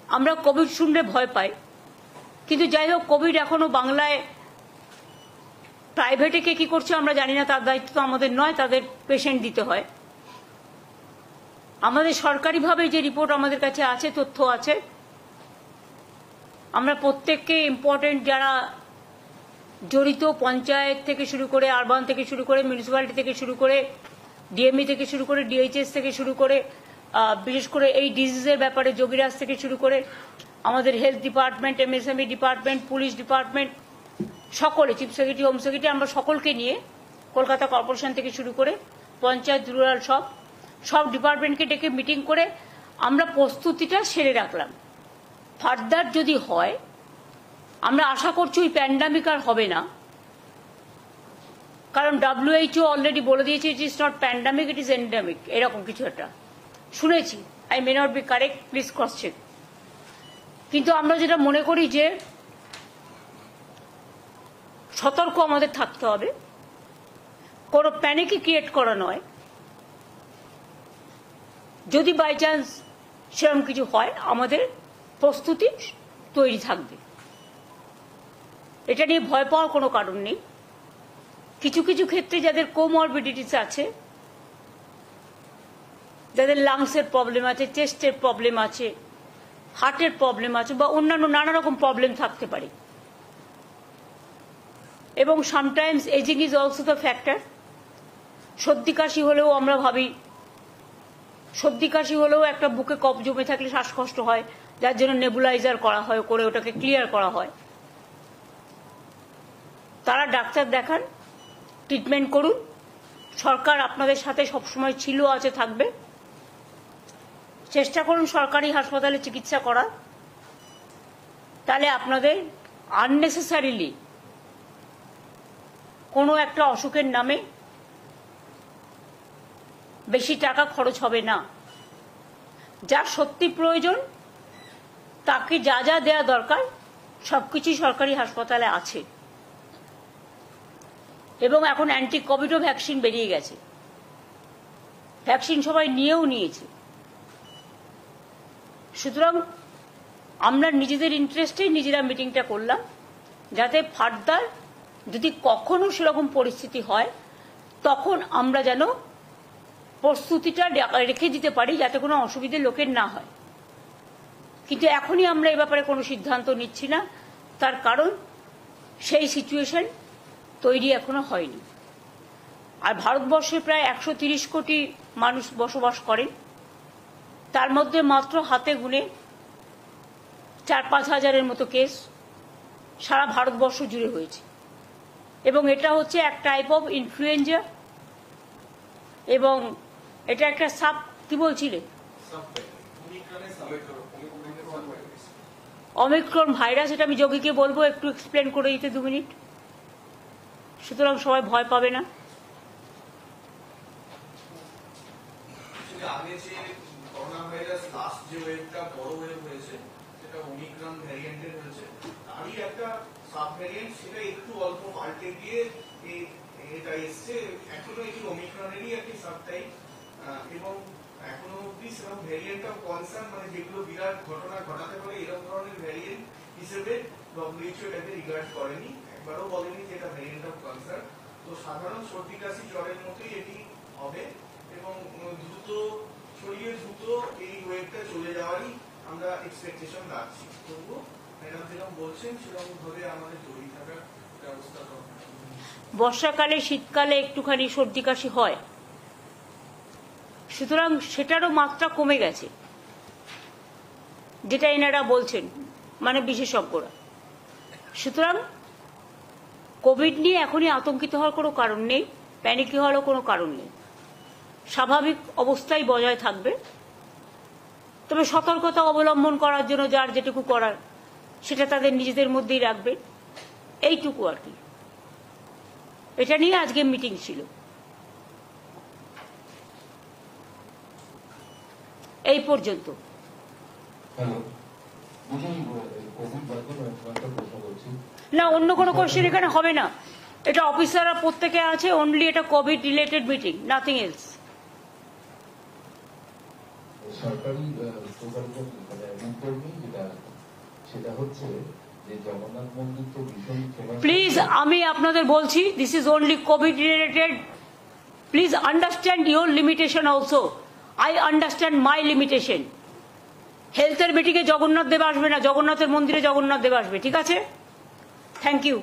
আমরা কোভিড শুনলে ভয় পাই, কিন্তু যাই হোক কোভিড এখনো বাংলায় প্রাইভেটে কে কি করছে আমরা জানি না, তার দায়িত্ব তো আমাদের নয়, তাদের পেশেন্ট দিতে হয়। আমাদের সরকারিভাবে যে রিপোর্ট আমাদের কাছে আছে, তথ্য আছে, আমরা প্রত্যেককে ইম্পর্টেন্ট যারা জড়িত, পঞ্চায়েত থেকে শুরু করে, আরবান থেকে শুরু করে, মিউনিসিপ্যালিটি থেকে শুরু করে, ডিএমই থেকে শুরু করে, ডিএইচএস থেকে শুরু করে, বিশেষ করে এই ডিজিজের ব্যাপারে যোগীরাজ থেকে শুরু করে আমাদের health department, MSME department, police department, সকলে, চিফ সেক্রেটারি, হোম সেক্রেটারি, আমরা সকলকে নিয়ে কলকাতা কর্পোরেশন থেকে শুরু করে পঞ্চায়েত, রুরাল, সব ডিপার্টমেন্টকে ডেকে মিটিং করে আমরা প্রস্তুতিটা সেরে রাখলাম। ফার্দার যদি হয়, আমরা আশা করছি ওই প্যান্ডামিক আর হবে না, কারণ WHO অলরেডি বলে দিয়েছে it is not pandemic, it is endemic, এরকম কিছু একটা শুনেছি। I may not be correct, please cross check. কিন্তু আমরা যেটা মনে করি যে সতর্ক আমাদের থাকতে হবে, কোনো প্যানিকই ক্রিয়েট করা নয়। যদি বাই চান্স সেরকম কিছু হয়, আমাদের প্রস্তুতি তৈরি থাকবে, এটা নিয়ে ভয় পাওয়ার কোনো কারণ নেই। কিছু কিছু ক্ষেত্রে যাদের কোমরবিডিটিস আছে, যাদের লাংসের প্রবলেম আছে, চেস্টের প্রবলেম আছে, হার্টের প্রবলেম আছে, বা অন্যান্য নানা রকম প্রবলেম থাকতে পারে, এবং sometimes ageing is also the factor. সর্দি কাশি হলেও আমরা ভাবি, সর্দি কাশি হলেও একটা বুকে কফ জমে থাকলে শ্বাসকষ্ট হয়, যার জন্য নেবুলাইজার করা হয়, করে ওটাকে ক্লিয়ার করা হয়। তারা ডাক্তার দেখান, ট্রিটমেন্ট করুন। সরকার আপনাদের সাথে সবসময় ছিল, আছে, থাকবে। চেষ্টা করুন সরকারি হাসপাতালে চিকিৎসা করার, তাহলে আপনাদের আননেসেসারিলি কোনো একটা অসুখের নামে বেশি টাকা খরচ হবে না। যার সত্যি প্রয়োজন তাকে যা যা দেওয়া দরকার সবকিছুই সরকারি হাসপাতালে আছে, এবং এখন অ্যান্টি কোভিডও ভ্যাকসিন বেরিয়ে গেছে, ভ্যাকসিন সবাই নিয়েছে। সুতরাং আমরা নিজেদের ইন্টারেস্টেই নিজেরা মিটিংটা করলাম, যাতে ফার্দার যদি কখনো সেরকম পরিস্থিতি হয় তখন আমরা যেন প্রস্তুতিটা রেখে দিতে পারি, যাতে কোনো অসুবিধে লোকের না হয়। কিন্তু এখনই আমরা এ ব্যাপারে কোনো সিদ্ধান্ত নিচ্ছি না, তার কারণ সেই সিচুয়েশন তৈরি এখনো হয়নি। আর ভারতবর্ষে প্রায় 130 কোটি মানুষ বসবাস করেন, তার মধ্যে মাত্র হাতে গুনে 4-5 হাজারের মতো কেস সারা ভারতবর্ষ জুড়ে হয়েছে, এবং এটা হচ্ছে এক টাইপ অফ ইনফ্লুয়েঞ্জা, এবং এটা একটা সাব, কি বলছিলে, অমিক্রন ভাইরাস। এটা আমি যোগীকে বলবো একটু এক্সপ্লেন করে দিতে 2 মিনিট, সুতরাং সবাই ভয় পাবে না। আগে যে করোনা ভাইরাস লাস্ট যে ওয়েভটা বড় ওয়েভ হয়েছে, সেটা ওমিক্রন ভ্যারিয়েন্টের হয়েছে, তারই একটা সাব ভ্যারিয়েন্ট, সেটা একটু অল্প পাল্টে গিয়ে এটা এসছে। এখনো এটি ওমিক্রনেরই একটি সাব টাইপ, এবং এখনো অব্দি সেরকম ভ্যারিয়েন্ট অফ কনসার্ন, মানে যেগুলো বিরাট ঘটনা ঘটাতে পারে এরকম ধরনের ভ্যারিয়েন্ট হিসেবে WHO এটাকে রিগার্ড করেনি, একবারও বলেনি যে এটা ভ্যারিয়েন্ট অফ কনসার্ন। তো সাধারণ সর্দি কাশি জ্বরের মতোই এটি হবে, এবং দ্রুত ছড়িয়ে দ্রুত এই ওয়েভটা চলে যাওয়ারই আমরা এক্সপেকটেশন রাখছি। তবুও ম্যাডাম যেরকম বলছেন সেরকম ভাবে আমাদের তৈরি থাকার ব্যবস্থা করতে হবে। বর্ষাকালে, শীতকালে একটুখানি সর্দি কাশি হয়, সুতরাং সেটারও মাত্রা কমে গেছে, যেটা এনারা বলছেন, মানে বিশেষজ্ঞরা। সুতরাং কোভিড নিয়ে এখনই আতঙ্কিত হওয়ার কোনো কারণ নেই, প্যানিকি হওয়ারও কোনো কারণ নেই। স্বাভাবিক অবস্থায় বজায় থাকবে, তবে সতর্কতা অবলম্বন করার জন্য যার যেটুকু করার সেটা তাদের নিজেদের মধ্যেই রাখবে, এইটুকু আর কি। এটা নিয়ে আজকে মিটিং ছিল। এই পর্যন্ত। না, অন্য কোনো কোশ্চেন এখানে হবে না, এটা অফিসাররা প্রত্যেকে আছে, অনলি এটা Covid related meeting, nothing else. সরকারি প্রকল্প যেটা সেটা হচ্ছে যে জগন্নাথ মন্দির তো ভীষণ famous। প্লিজ আমি আপনাদের বলছি, this is only Covid related. Please understand your limitation also. I understand my limitation. হেলথের মিটিংয়ে জগন্নাথ দেব আসবে না, জগন্নাথের মন্দিরে জগন্নাথ দেব আসবে, ঠিক আছে? Thank you.